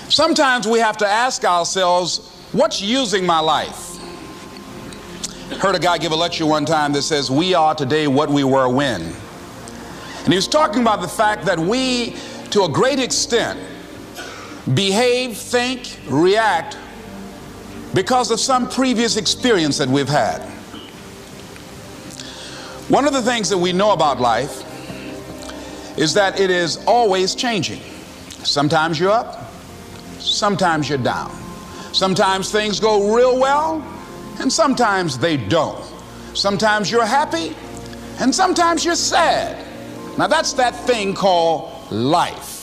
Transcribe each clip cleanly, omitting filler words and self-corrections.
Sometimes we have to ask ourselves, what's using my life? Heard a guy give a lecture one time that says, we are today what we were when. And he was talking about the fact that we, to a great extent, behave, think, react because of some previous experience that we've had. One of the things that we know about life is that it is always changing. Sometimes you're up, sometimes you're down. Sometimes things go real well, and sometimes they don't. Sometimes you're happy, and sometimes you're sad. Now that's that thing called life.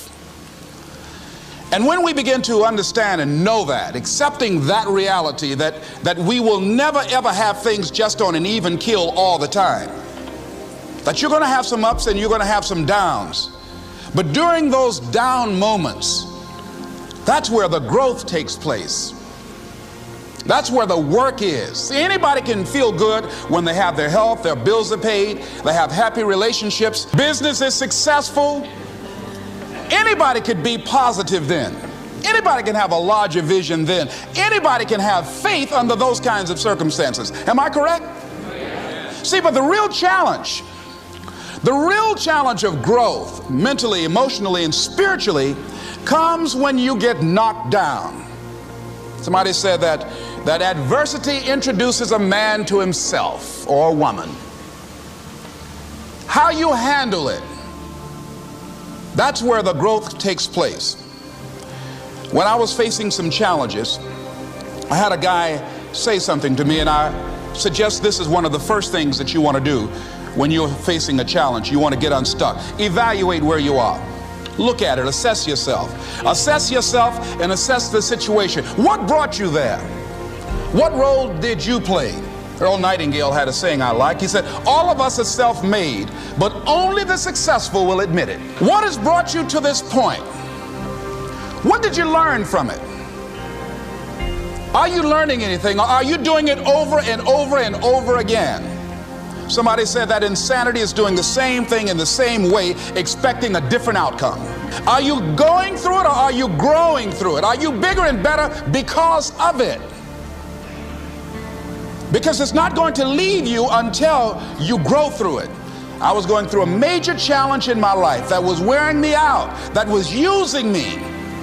And when we begin to understand and know that, accepting that reality that we will never ever have things just on an even keel all the time, that you're going to have some ups and you're going to have some downs, but during those down moments, that's where the growth takes place. That's where the work is. See, anybody can feel good when they have their health, their bills are paid, they have happy relationships, business is successful. Anybody could be positive then. Anybody can have a larger vision then. Anybody can have faith under those kinds of circumstances. Am I correct? See, but the real challenge of growth, mentally, emotionally, and spiritually, comes when you get knocked down. Somebody said that adversity introduces a man to himself or a woman. How you handle it, that's where the growth takes place. When I was facing some challenges, I had a guy say something to me, and I suggest this is one of the first things that you want to do when you're facing a challenge. You want to get unstuck. Evaluate where you are. Look at it, assess yourself. Assess yourself and assess the situation. What brought you there? What role did you play? Earl Nightingale had a saying I like. He said, all of us are self-made, but only the successful will admit it. What has brought you to this point? What did you learn from it? Are you learning anything, or are you doing it over and over and over again? Somebody said that insanity is doing the same thing in the same way, expecting a different outcome. Are you going through it, or are you growing through it? Are you bigger and better because of it? Because it's not going to leave you until you grow through it. I was going through a major challenge in my life that was wearing me out, that was using me.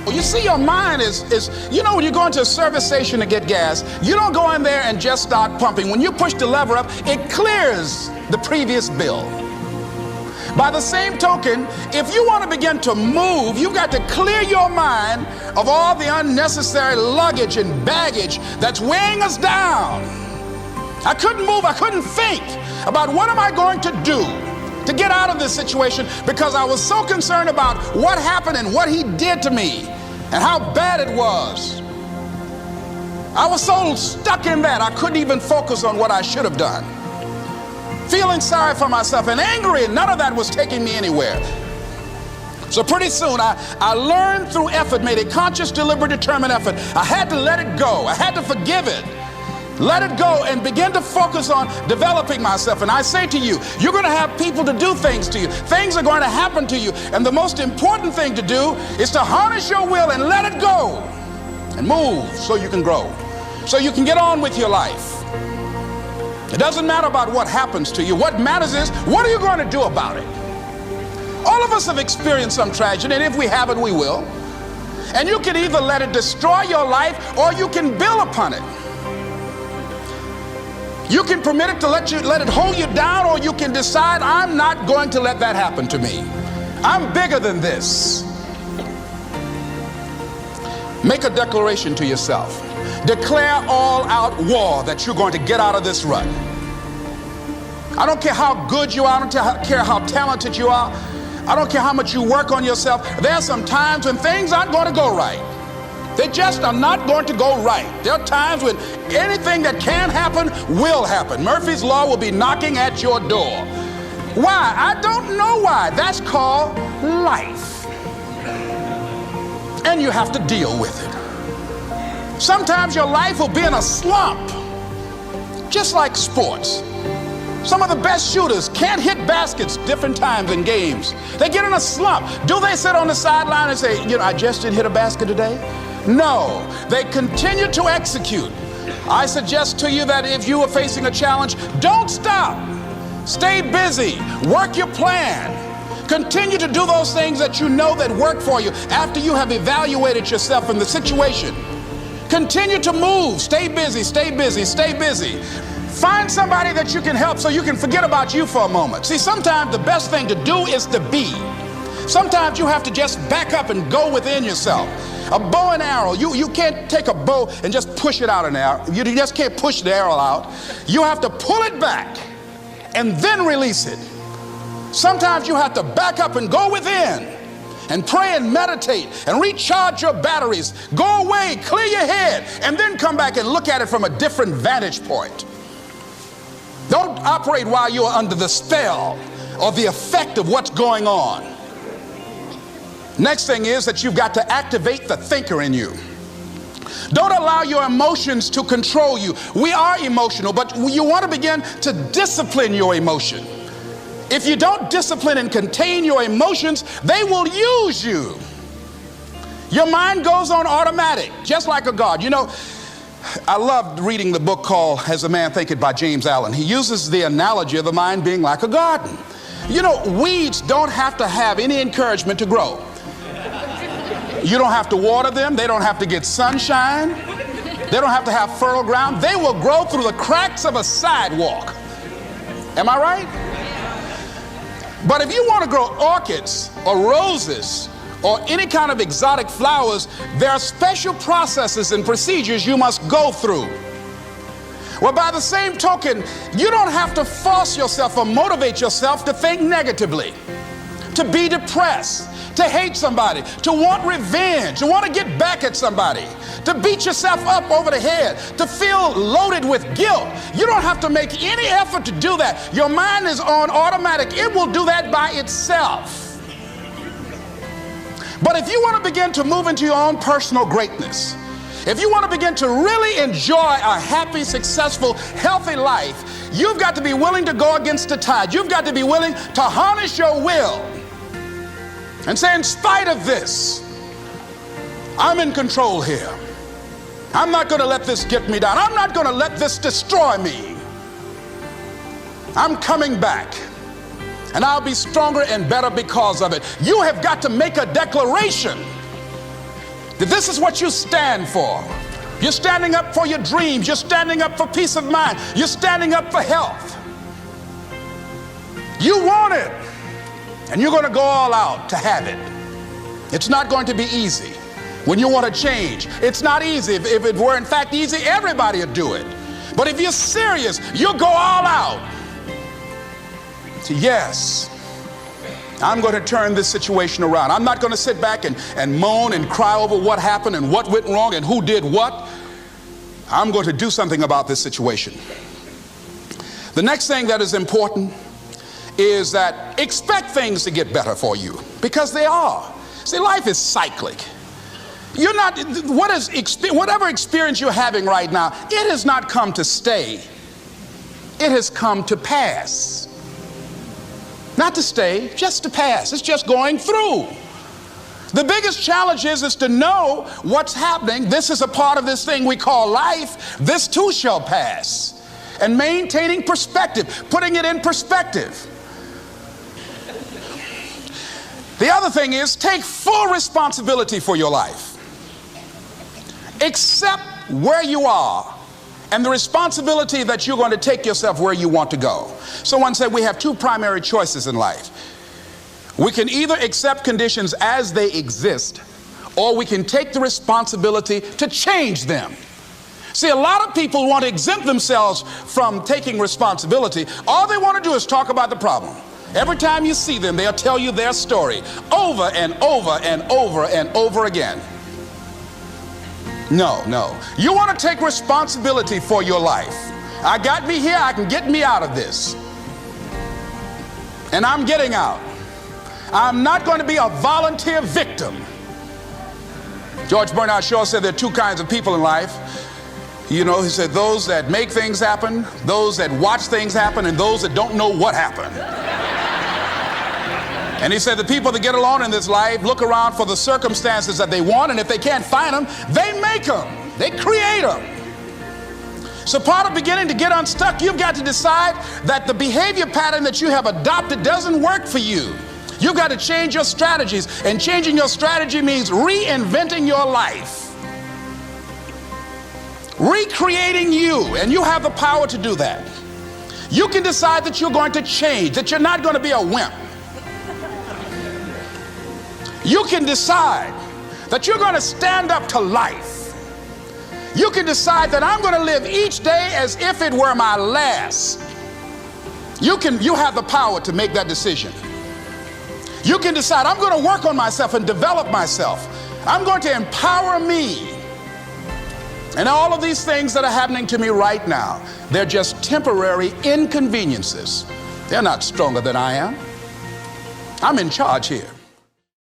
You see, your mind is when you go into a service station to get gas, you don't go in there and just start pumping. When you push the lever up, it clears the previous bill. By the same token, if you want to begin to move, you've got to clear your mind of all the unnecessary luggage and baggage that's weighing us down. I couldn't move, I couldn't think about what am I going to do to get out of this situation, because I was so concerned about what happened and what he did to me and how bad it was. I was so stuck in that I couldn't even focus on what I should have done. Feeling sorry for myself and angry, and none of that was taking me anywhere. So pretty soon I learned through effort, made a conscious, deliberate, determined effort. I had to let it go. I had to forgive it. Let it go and begin to focus on developing myself. And I say to you, you're going to have people to do things to you. Things are going to happen to you. And the most important thing to do is to harness your will and let it go and move so you can grow, so you can get on with your life. It doesn't matter about what happens to you. What matters is, what are you going to do about it? All of us have experienced some tragedy, and if we haven't, we will. And you can either let it destroy your life, or you can build upon it. You can permit it to let it hold you down, or you can decide, I'm not going to let that happen to me. I'm bigger than this. Make a declaration to yourself. Declare all out war that you're going to get out of this rut. I don't care how good you are. I don't care how talented you are. I don't care how much you work on yourself. There are some times when things aren't going to go right. They just are not going to go right. There are times when anything that can happen will happen. Murphy's Law will be knocking at your door. Why? I don't know why. That's called life. And you have to deal with it. Sometimes your life will be in a slump, just like sports. Some of the best shooters can't hit baskets different times in games. They get in a slump. Do they sit on the sideline and say, I just didn't hit a basket today? No, they continue to execute. I suggest to you that if you are facing a challenge, don't stop. Stay busy. Work your plan. Continue to do those things that you know that work for you after you have evaluated yourself in the situation. Continue to move. Stay busy, stay busy, stay busy. Find somebody that you can help so you can forget about you for a moment. See, sometimes the best thing to do is to be. Sometimes you have to just back up and go within yourself. A bow and arrow, you can't take a bow and just push it out an arrow. You just can't push the arrow out. You have to pull it back and then release it. Sometimes you have to back up and go within and pray and meditate and recharge your batteries. Go away, clear your head, and then come back and look at it from a different vantage point. Don't operate while you are under the spell or the effect of what's going on. Next thing is that you've got to activate the thinker in you. Don't allow your emotions to control you. We are emotional, but you want to begin to discipline your emotion. If you don't discipline and contain your emotions, they will use you. Your mind goes on automatic, just like a guard. You know, I loved reading the book called As a Man Thinketh by James Allen. He uses the analogy of the mind being like a garden. You know, weeds don't have to have any encouragement to grow. You don't have to water them. They don't have to get sunshine. They don't have to have fertile ground. They will grow through the cracks of a sidewalk. Am I right? But if you want to grow orchids or roses or any kind of exotic flowers, there are special processes and procedures you must go through. Well, by the same token, you don't have to force yourself or motivate yourself to think negatively, to be depressed, to hate somebody, to want revenge, to want to get back at somebody, to beat yourself up over the head, to feel loaded with guilt. You don't have to make any effort to do that. Your mind is on automatic. It will do that by itself. But if you want to begin to move into your own personal greatness, if you want to begin to really enjoy a happy, successful, healthy life, you've got to be willing to go against the tide. You've got to be willing to harness your will and say, in spite of this, I'm in control here. I'm not going to let this get me down. I'm not going to let this destroy me. I'm coming back, and I'll be stronger and better because of it. You have got to make a declaration that this is what you stand for. You're standing up for your dreams. You're standing up for peace of mind. You're standing up for health. You want it, and you're going to go all out to have it. It's not going to be easy. When you want to change, it's not easy. If it were in fact easy, everybody would do it. But if you're serious, you'll go all out. So yes, I'm going to turn this situation around. I'm not going to sit back and moan and cry over what happened and what went wrong and who did what. I'm going to do something about this situation. The next thing that is important is that expect things to get better for you, because they are. See, life is cyclic. You're not, whatever experience you're having right now, it has not come to stay. It has come to pass. Not to stay, just to pass. It's just going through. The biggest challenge is to know what's happening. This is a part of this thing we call life. This too shall pass. And maintaining perspective, putting it in perspective. The other thing is, take full responsibility for your life. Accept where you are and the responsibility that you're going to take yourself where you want to go. Someone said we have two primary choices in life. We can either accept conditions as they exist, or we can take the responsibility to change them. See, a lot of people want to exempt themselves from taking responsibility. All they want to do is talk about the problem. Every time you see them, they'll tell you their story over and over and over and over again. No. You want to take responsibility for your life. I got me here, I can get me out of this. And I'm getting out. I'm not going to be a volunteer victim. George Bernard Shaw said there are two kinds of people in life. You know, he said those that make things happen, those that watch things happen, and those that don't know what happened. And he said the people that get along in this life look around for the circumstances that they want, and if they can't find them, they make them. They create them. So part of beginning to get unstuck, you've got to decide that the behavior pattern that you have adopted doesn't work for you. You've got to change your strategies, and changing your strategy means reinventing your life, recreating you, and you have the power to do that. You can decide that you're going to change, that you're not going to be a wimp. You can decide that you're going to stand up to life. You can decide that I'm going to live each day as if it were my last. You have the power to make that decision. You can decide I'm going to work on myself and develop myself. I'm going to empower me. And all of these things that are happening to me right now, they're just temporary inconveniences. They're not stronger than I am. I'm in charge here.